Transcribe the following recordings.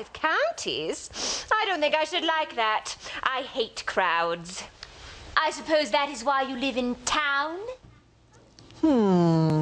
5 counties? I don't think I should like that. I hate crowds. I suppose that is why you live in town?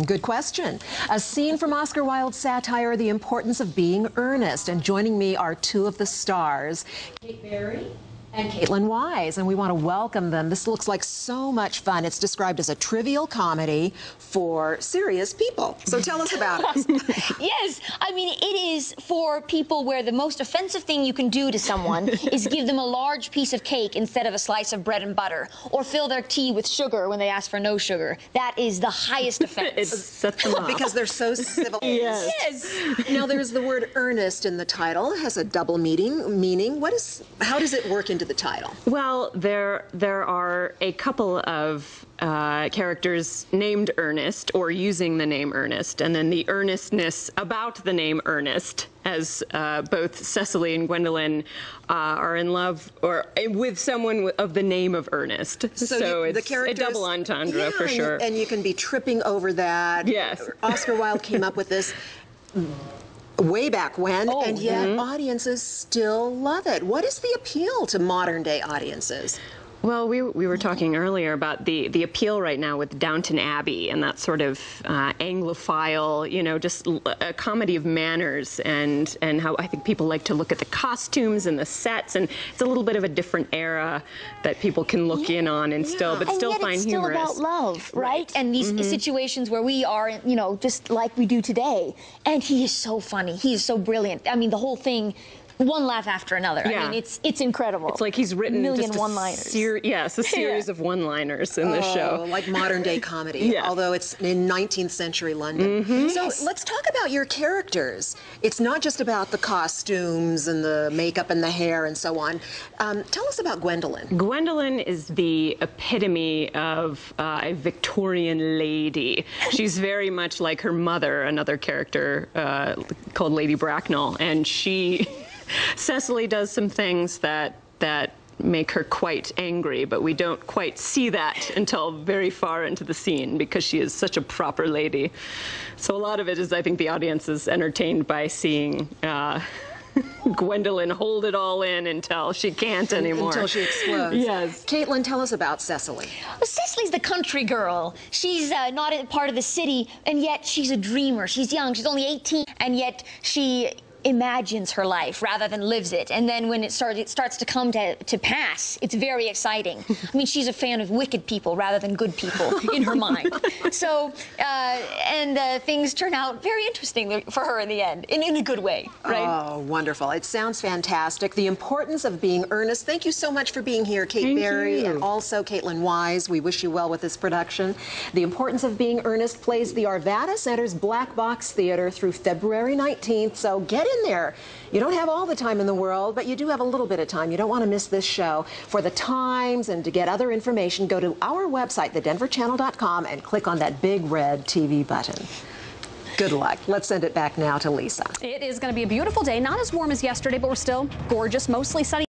Good question. A scene from Oscar Wilde's satire, The Importance of Being Earnest. And joining me are two of the stars, Kate Berry and Caitlyn Wise, and we want to welcome them. This looks like so much fun. It's described as a trivial comedy for serious people. So tell us about it. Yes, I mean, it is for people where the most offensive thing you can do to someone is give them a large piece of cake instead of a slice of bread and butter, or fill their tea with sugar when they ask for no sugar. That is the highest offense. It sets them off. Because they're so civilized. Yes. Yes. Now, there's the word earnest in the title. It has a double meaning. How does it work into the title? Well, there are a couple of characters named Ernest, or using the name Ernest, and then the earnestness about the name Ernest, as both Cecily and Gwendolen are in love or with someone of the name of Ernest. So it's a double entendre for sure. And you can be tripping over that. Yes. Oscar Wilde came up with this way back when, and yet audiences still love it. What is the appeal to modern-day audiences? Well, we were talking earlier about the appeal right now with Downton Abbey and that sort of Anglophile, you know, just a comedy of manners, and how I think people like to look at the costumes and the sets, and it's a little bit of a different era that people can look in on and still find humorous. Still about love, right? And these situations where we are, you know, just like we do today. And he is so funny. He is so brilliant. I mean, the whole thing. One laugh after another. Yeah. I mean, it's incredible. It's like he's written million just one-liners. Yes, a series of one-liners in the show. Like modern-day comedy, Yeah. although it's in 19th century London. So let's talk about your characters. It's not just about the costumes and the makeup and the hair and so on. Tell us about Gwendolen. Gwendolen is the epitome of a Victorian lady. She's very much like her mother, another character called Lady Bracknell, and Cecily does some things that make her quite angry, but we don't quite see that until very far into the scene because she is such a proper lady. So a lot of it is, I think, the audience is entertained by seeing Gwendolen hold it all in until she can't anymore. Until she explodes. Yes. Caitlyn, tell us about Cecily. Well, Cecily's the country girl. She's not a part of the city, and yet she's a dreamer. She's young. She's only 18, and yet she imagines her life rather than lives it. And then when it starts to come to pass, it's very exciting. I mean, she's a fan of wicked people rather than good people in her mind. So, things turn out very interesting for her in the end, in a good way, right? Oh, wonderful. It sounds fantastic. The Importance of Being Earnest. Thank you so much for being here, Kate Berry, and also Caitlyn Wise. We wish you well with this production. The Importance of Being Earnest plays the Arvada Center's Black Box Theater through February 19th, so get in there. You don't have all the time in the world, but you do have a little bit of time. You don't want to miss this show. For the times and to get other information, go to our website, thedenverchannel.com, and click on that big red TV button. Good luck. Let's send it back now to Lisa. It is going to be a beautiful day. Not as warm as yesterday, but we're still gorgeous, mostly sunny.